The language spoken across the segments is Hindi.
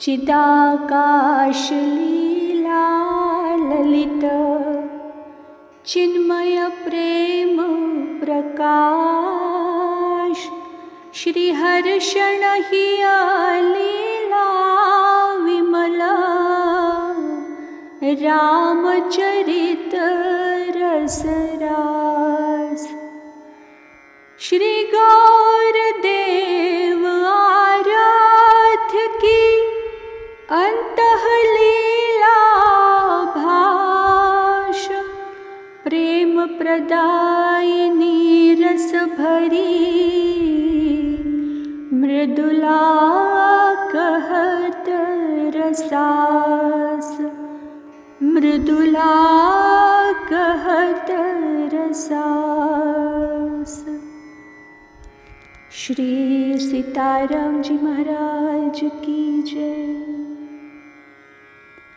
चिदाकाश लीला ललित चिन्मय प्रेम प्रकाश श्रीहर्षण हिया लीला विमला रामचरित रसरास श्री गौरदेव आराध्य की अंतः लीला भाष प्रेम प्रदायिनी रस भरी मृदुला कहत रसास मृदुला कहत रसास। श्री सीताराम जी महाराज की जय।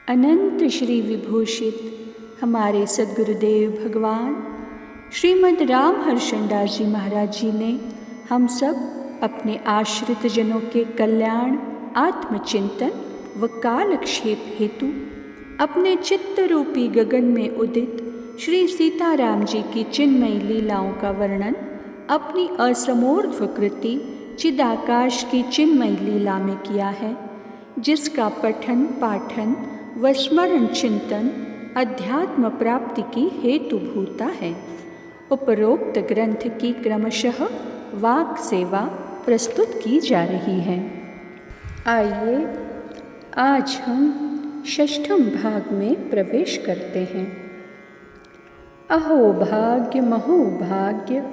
अनंत श्री विभूषित हमारे सद्गुरुदेव भगवान श्रीमद् राम हर्षणदास जी महाराज जी ने हम सब अपने आश्रित जनों के कल्याण, आत्मचिंतन व कालक्षेप हेतु अपने चित्त रूपी गगन में उदित श्री सीताराम जी की चिन्मयी लीलाओं का वर्णन अपनी असमोर्ध्व कृति चिदाकाश की चिन्मयी लीला में किया है, जिसका पठन पाठन व स्मरण चिंतन अध्यात्म प्राप्ति की हेतुभूता है। उपरोक्त ग्रंथ की क्रमशः वाक सेवा प्रस्तुत की जा रही है। आइए आज हम षष्ठम भाग में प्रवेश करते हैं। अहो भाग्य महोभाग्य,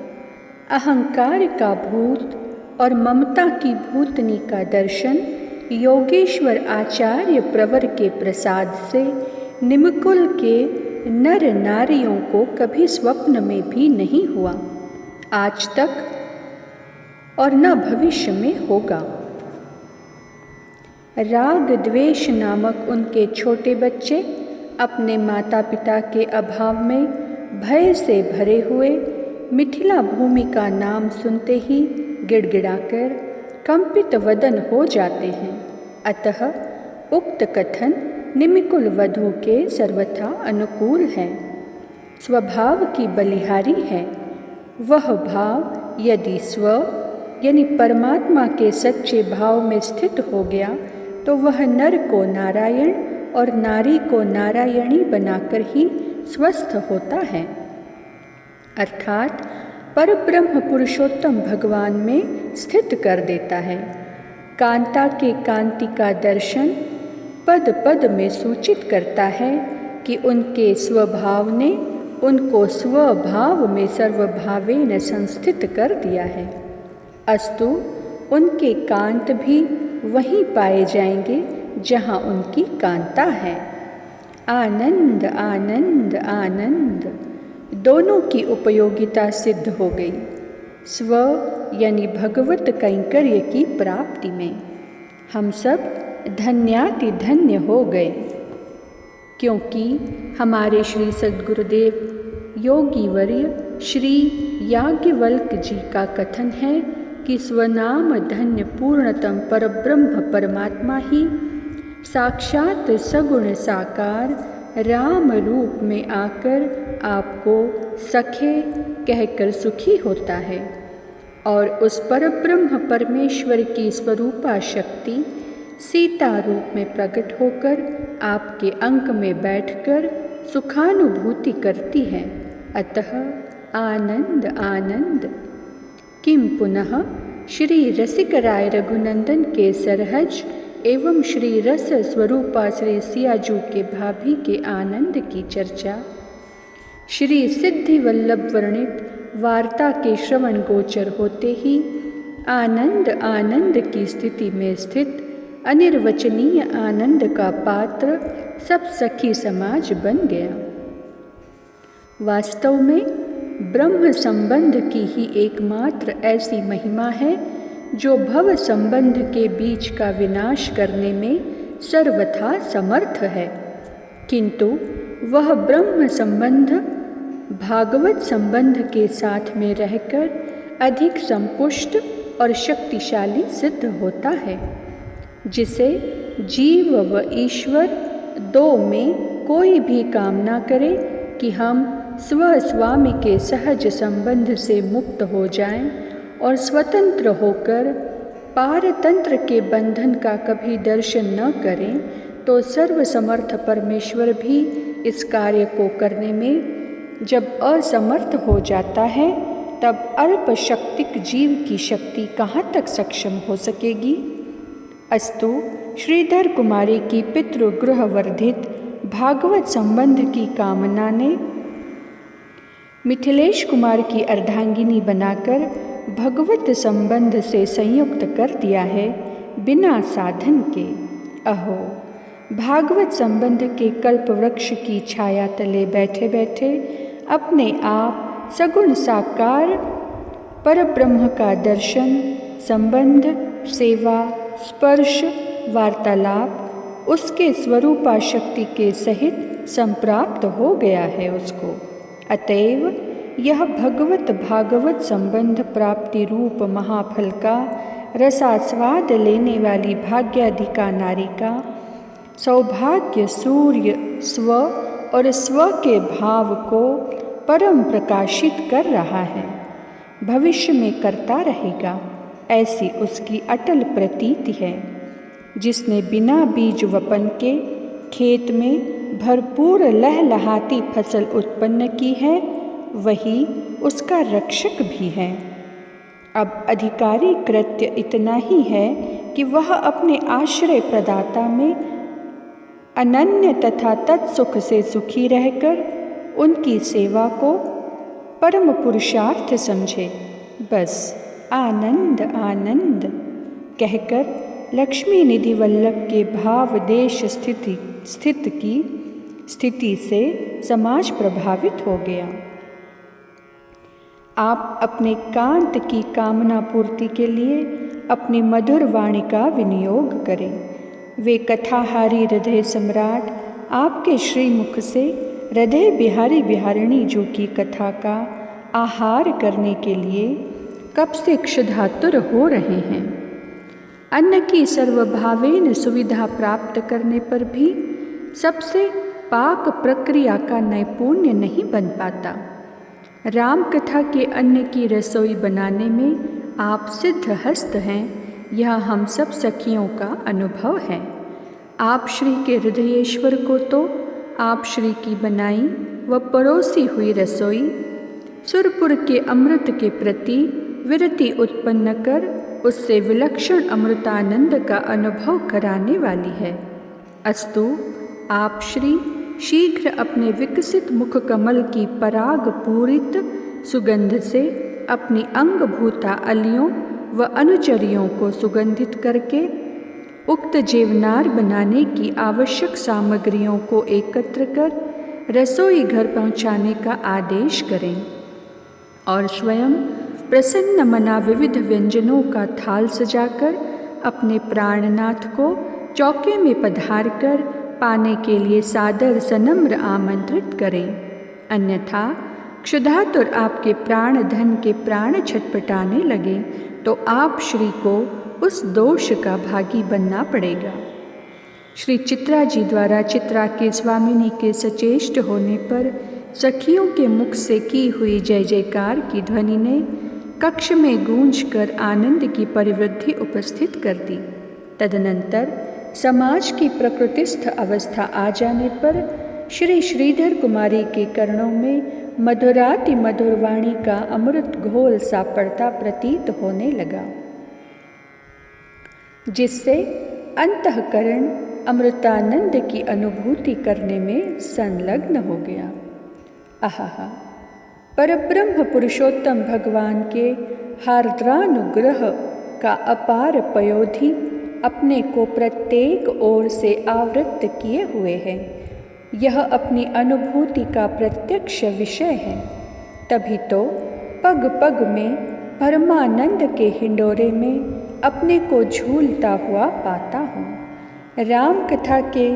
अहंकार का भूत और ममता की भूतनी का दर्शन योगेश्वर आचार्य प्रवर के प्रसाद से निमकुल के नर नारियों को कभी स्वप्न में भी नहीं हुआ, आज तक और न भविष्य में होगा। राग द्वेष नामक उनके छोटे बच्चे अपने माता पिता के अभाव में भय से भरे हुए मिथिला भूमि का नाम सुनते ही गिड़गिड़ाकर कंपित वदन हो जाते हैं। अतः उक्त कथन निमिकुल वधू के सर्वथा अनुकूल है, स्वभाव की बलिहारी है। वह भाव यदि स्व यानी परमात्मा के सच्चे भाव में स्थित हो गया तो वह नर को नारायण और नारी को नारायणी बनाकर ही स्वस्थ होता है, अर्थात परब्रह्म पुरुषोत्तम भगवान में स्थित कर देता है। कांता के कांति का दर्शन पद पद में सूचित करता है कि उनके स्वभाव ने उनको स्वभाव में सर्वभावेन संस्थित कर दिया है। अस्तु उनके कांत भी वहीं पाए जाएंगे जहाँ उनकी कांता है। आनंद आनंद आनंद दोनों की उपयोगिता सिद्ध हो गई। स्व यानी भगवत कैंकर्य की प्राप्ति में हम सब धन्याति धन्य हो गए, क्योंकि हमारे श्री सद्गुरुदेव योगीवर्य श्री याज्ञवल्क्य जी का कथन है कि स्वनाम धन्य पूर्णतम परब्रह्म परमात्मा ही साक्षात सगुण साकार राम रूप में आकर आपको सखे कहकर सुखी होता है और उस परब्रह्म परमेश्वर की स्वरूपा शक्ति सीता रूप में प्रकट होकर आपके अंक में बैठकर सुखानुभूति करती है। अतः आनंद आनंद। किम पुनः श्री रसिकराय रघुनंदन के सरहज एवं श्री रस स्वरूपा श्री सियाजू के भाभी के आनंद की चर्चा श्री सिद्धि वल्लभ वर्णित वार्ता के श्रवण गोचर होते ही आनंद आनंद की स्थिति में स्थित अनिर्वचनीय आनंद का पात्र सब सखी समाज बन गया। वास्तव में ब्रह्म संबंध की ही एकमात्र ऐसी महिमा है जो भव संबंध के बीच का विनाश करने में सर्वथा समर्थ है, किंतु वह ब्रह्म संबंध भागवत संबंध के साथ में रहकर अधिक संपुष्ट और शक्तिशाली सिद्ध होता है, जिसे जीव व ईश्वर दो में कोई भी काम न करे कि हम स्वस्वामी के सहज संबंध से मुक्त हो जाएं और स्वतंत्र होकर पारतंत्र के बंधन का कभी दर्शन न करें, तो सर्वसमर्थ परमेश्वर भी इस कार्य को करने में जब असमर्थ हो जाता है, तब अल्प शक्तिक जीव की शक्ति कहाँ तक सक्षम हो सकेगी। अस्तु श्रीधर कुमारी की पितृगृह वर्धित भागवत संबंध की कामना ने मिथिलेश कुमार की अर्धांगिनी बनाकर भगवत संबंध से संयुक्त कर दिया है, बिना साधन के। अहो, भागवत संबंध के कल्प वृक्ष की छाया तले बैठे बैठे अपने आप सगुण साकार परब्रह्म का दर्शन, संबंध, सेवा, स्पर्श, वार्तालाप उसके स्वरूपा शक्ति के सहित संप्राप्त हो गया है उसको। अतएव यह भगवत भागवत संबंध प्राप्ति रूप महाफल का रसास्वाद लेने वाली भाग्याधिका नारी का सौभाग्य सूर्य स्व और स्व के भाव को परम प्रकाशित कर रहा है, भविष्य में करता रहेगा, ऐसी उसकी अटल प्रतीति है। जिसने बिना बीज वपन के खेत में भरपूर लहलहाती फसल उत्पन्न की है, वही उसका रक्षक भी है। अब अधिकारी कृत्य इतना ही है कि वह अपने आश्रय प्रदाता में अनन्य तथा तत्सुख से सुखी रहकर उनकी सेवा को परम पुरुषार्थ समझे। बस आनंद आनंद कहकर लक्ष्मी निधि वल्लभ के भाव देश स्थिति से समाज प्रभावित हो गया। आप अपने कांत की कामना पूर्ति के लिए अपनी मधुर वाणी का विनियोग करें। वे कथाहारी हृदय सम्राट आपके श्रीमुख से हृदय बिहारी बिहारिणी जो की कथा का आहार करने के लिए कब से क्षुधातुर हो रहे हैं। अन्न की सर्वभावेन सुविधा प्राप्त करने पर भी सबसे पाक प्रक्रिया का नैपुण्य नहीं बन पाता। राम कथा के अन्न की रसोई बनाने में आप सिद्ध हस्त हैं, यह हम सब सखियों का अनुभव है। आप श्री के हृदयेश्वर को तो आप श्री की बनाई व परोसी हुई रसोई सुरपुर के अमृत के प्रति विरति उत्पन्न कर उससे विलक्षण अमृतानंद का अनुभव कराने वाली है। अस्तु आप श्री शीघ्र अपने विकसित मुख कमल की पराग पूरित सुगंध से अपनी अंगभूता अलियों व अनुचरियों को सुगंधित करके उक्त जीवनार बनाने की आवश्यक सामग्रियों को एकत्र कर रसोई घर पहुंचाने का आदेश करें और स्वयं प्रसन्न मना विविध व्यंजनों का थाल सजाकर अपने प्राणनाथ को चौके में पधार कर पाने के लिए सादर सनम्र आमंत्रित करें। अन्यथा क्षुधातुर आपके प्राण धन के प्राण छटपटाने लगे तो आप श्री को उस दोष का भागी बनना पड़ेगा। श्री चित्रा जी द्वारा चित्रा के स्वामिनी के सचेष्ट होने पर सखियों के मुख से की हुई जय जयकार की ध्वनि ने कक्ष में गूंजकर आनंद की परिवृद्धि उपस्थित कर दी। तदनंतर समाज की प्रकृतिस्थ अवस्था आ जाने पर श्री श्रीधर कुमारी के कर्णों में मधुराति मधुर वाणी का अमृत घोल सा पड़ता प्रतीत होने लगा, जिससे अंतःकरण अमृतानंद की अनुभूति करने में संलग्न हो गया। आहा, परब्रह्म पुरुषोत्तम भगवान के हार्द्रानुग्रह का अपार पयोधि अपने को प्रत्येक ओर से आवृत्त किए हुए है। यह अपनी अनुभूति का प्रत्यक्ष विषय है। तभी तो पग पग में परमानंद के हिंडोरे में अपने को झूलता हुआ पाता हूँ। राम कथा के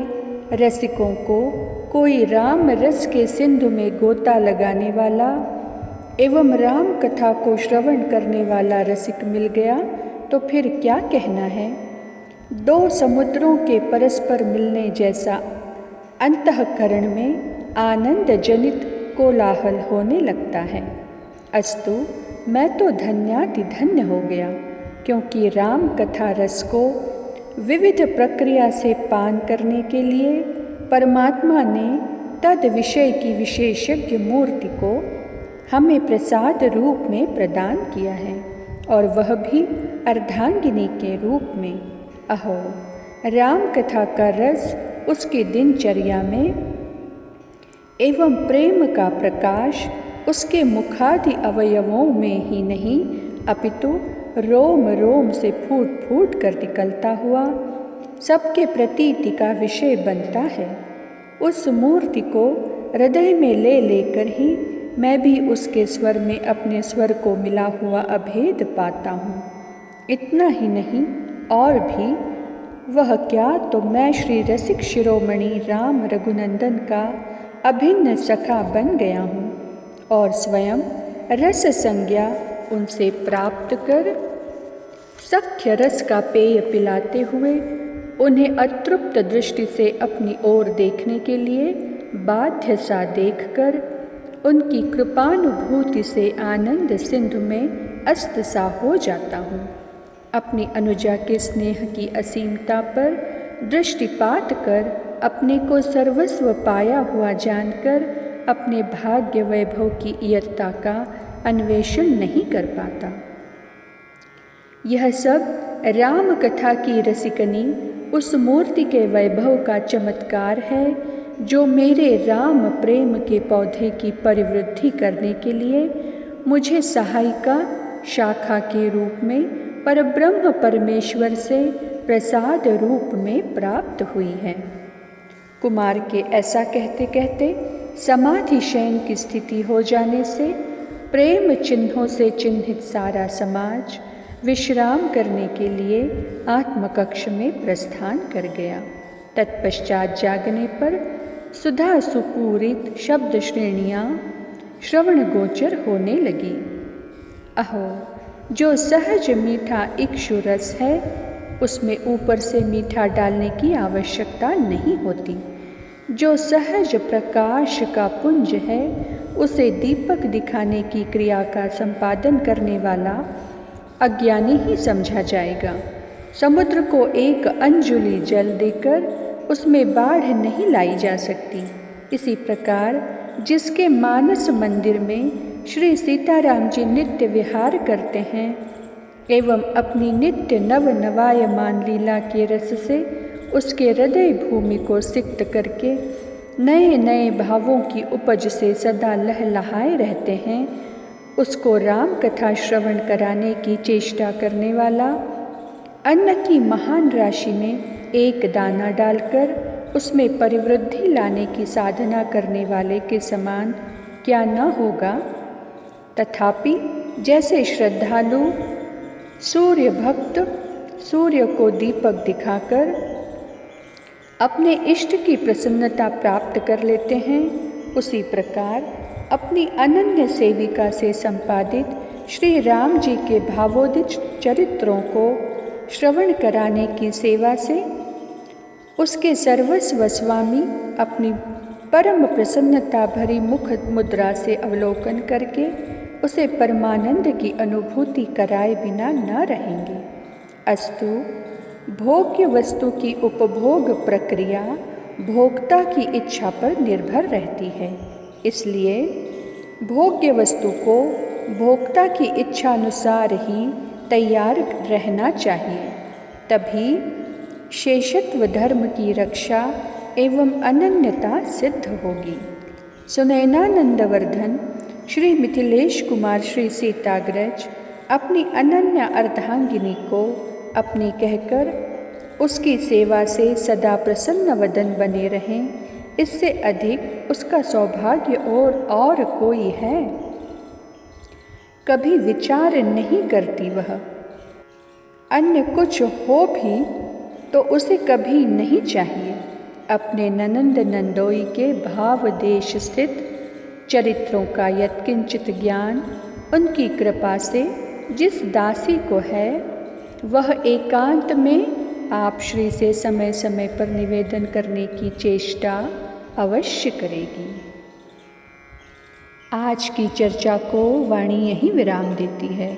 रसिकों को कोई राम रस के सिंधु में गोता लगाने वाला एवं राम कथा को श्रवण करने वाला रसिक मिल गया तो फिर क्या कहना है। दो समुद्रों के परस्पर मिलने जैसा अंतःकरण में आनंद जनित कोलाहल होने लगता है। अस्तु, मैं तो धन्यातिधन्य हो गया, क्योंकि राम कथा रस को विविध प्रक्रिया से पान करने के लिए परमात्मा ने तद विषय की विशेषज्ञ मूर्ति को हमें प्रसाद रूप में प्रदान किया है, और वह भी अर्धांगिनी के रूप में। अहो, राम कथा का रस उसकी दिनचर्या में एवं प्रेम का प्रकाश उसके मुखादि अवयवों में ही नहीं, अपितु रोम रोम से फूट फूट कर निकलता हुआ सबके प्रतीति का विषय बनता है। उस मूर्ति को हृदय में ले लेकर ही मैं भी उसके स्वर में अपने स्वर को मिला हुआ अभेद पाता हूँ। इतना ही नहीं, और भी वह क्या, तो मैं श्री रसिक शिरोमणि राम रघुनंदन का अभिन्न सखा बन गया हूँ, और स्वयं रस संज्ञा उनसे प्राप्त कर सख्य रस का पेय पिलाते हुए उन्हें अतृप्त दृष्टि से अपनी ओर देखने के लिए बाध्य सा देखकर उनकी कृपानुभूति से आनंद सिंधु में अस्त सा हो जाता हूँ। अपनी अनुजा के स्नेह की असीमता पर दृष्टिपात कर अपने को सर्वस्व पाया हुआ जानकर अपने भाग्य वैभव की इयत्ता का अन्वेषण नहीं कर पाता। यह सब राम कथा की रसिकनी उस मूर्ति के वैभव का चमत्कार है, जो मेरे राम प्रेम के पौधे की परिवृद्धि करने के लिए मुझे सहायिका शाखा के रूप में परब्रह्म परमेश्वर से प्रसाद रूप में प्राप्त हुई है। कुमार के ऐसा कहते कहते समाधि शयन की स्थिति हो जाने से प्रेम चिन्हों से चिन्हित सारा समाज विश्राम करने के लिए आत्मकक्ष में प्रस्थान कर गया। तत्पश्चात जागने पर सुधा सुपूरित शब्द श्रेणियाँ श्रवण गोचर होने लगी। अहो, जो सहज मीठा इक्षु रस है उसमें ऊपर से मीठा डालने की आवश्यकता नहीं होती। जो सहज प्रकाश का पुंज है उसे दीपक दिखाने की क्रिया का संपादन करने वाला अज्ञानी ही समझा जाएगा। समुद्र को एक अंजुलि जल देकर उसमें बाढ़ नहीं लाई जा सकती। इसी प्रकार जिसके मानस मंदिर में श्री सीताराम जी नित्य विहार करते हैं एवं अपनी नित्य नव नवायमान लीला के रस से उसके हृदय भूमि को सिक्त करके नए नए भावों की उपज से सदा लहलहाए रहते हैं, उसको राम कथा श्रवण कराने की चेष्टा करने वाला अन्न की महान राशि में एक दाना डालकर उसमें परिवृद्धि लाने की साधना करने वाले के समान क्या न होगा। तथापि जैसे श्रद्धालु सूर्य भक्त सूर्य को दीपक दिखाकर अपने इष्ट की प्रसन्नता प्राप्त कर लेते हैं, उसी प्रकार अपनी अनन्य सेविका से संपादित श्री राम जी के भावोदित चरित्रों को श्रवण कराने की सेवा से उसके सर्वस्व स्वामी अपनी परम प्रसन्नता भरी मुख मुद्रा से अवलोकन करके उसे परमानंद की अनुभूति कराए बिना न रहेंगे। अस्तु, भोग्य वस्तु की उपभोग प्रक्रिया भोक्ता की इच्छा पर निर्भर रहती है, इसलिए भोग्य वस्तु को भोक्ता की इच्छानुसार ही तैयार रहना चाहिए, तभी शेषत्व धर्म की रक्षा एवं अनन्यता सिद्ध होगी। सुनैनानंदवर्धन श्री मिथिलेश कुमार श्री सीताग्रज अपनी अनन्या अर्धांगिनी को अपनी कहकर उसकी सेवा से सदा प्रसन्न वदन बने रहें, इससे अधिक उसका सौभाग्य और कोई है। कभी विचार नहीं करती वह, अन्य कुछ हो भी तो उसे कभी नहीं चाहिए। अपने ननंद नंदोई के भाव देश स्थित चरित्रों का यत्किंचित ज्ञान उनकी कृपा से जिस दासी को है, वह एकांत में आप श्री से समय समय पर निवेदन करने की चेष्टा अवश्य करेगी। आज की चर्चा को वाणी यहीं विराम देती है।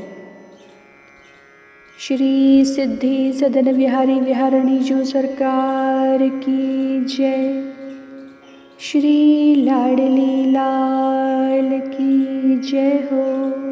श्री सिद्धि सदन विहारी विहारणी जो सरकार की जय। श्री लाडली लाल की जय हो।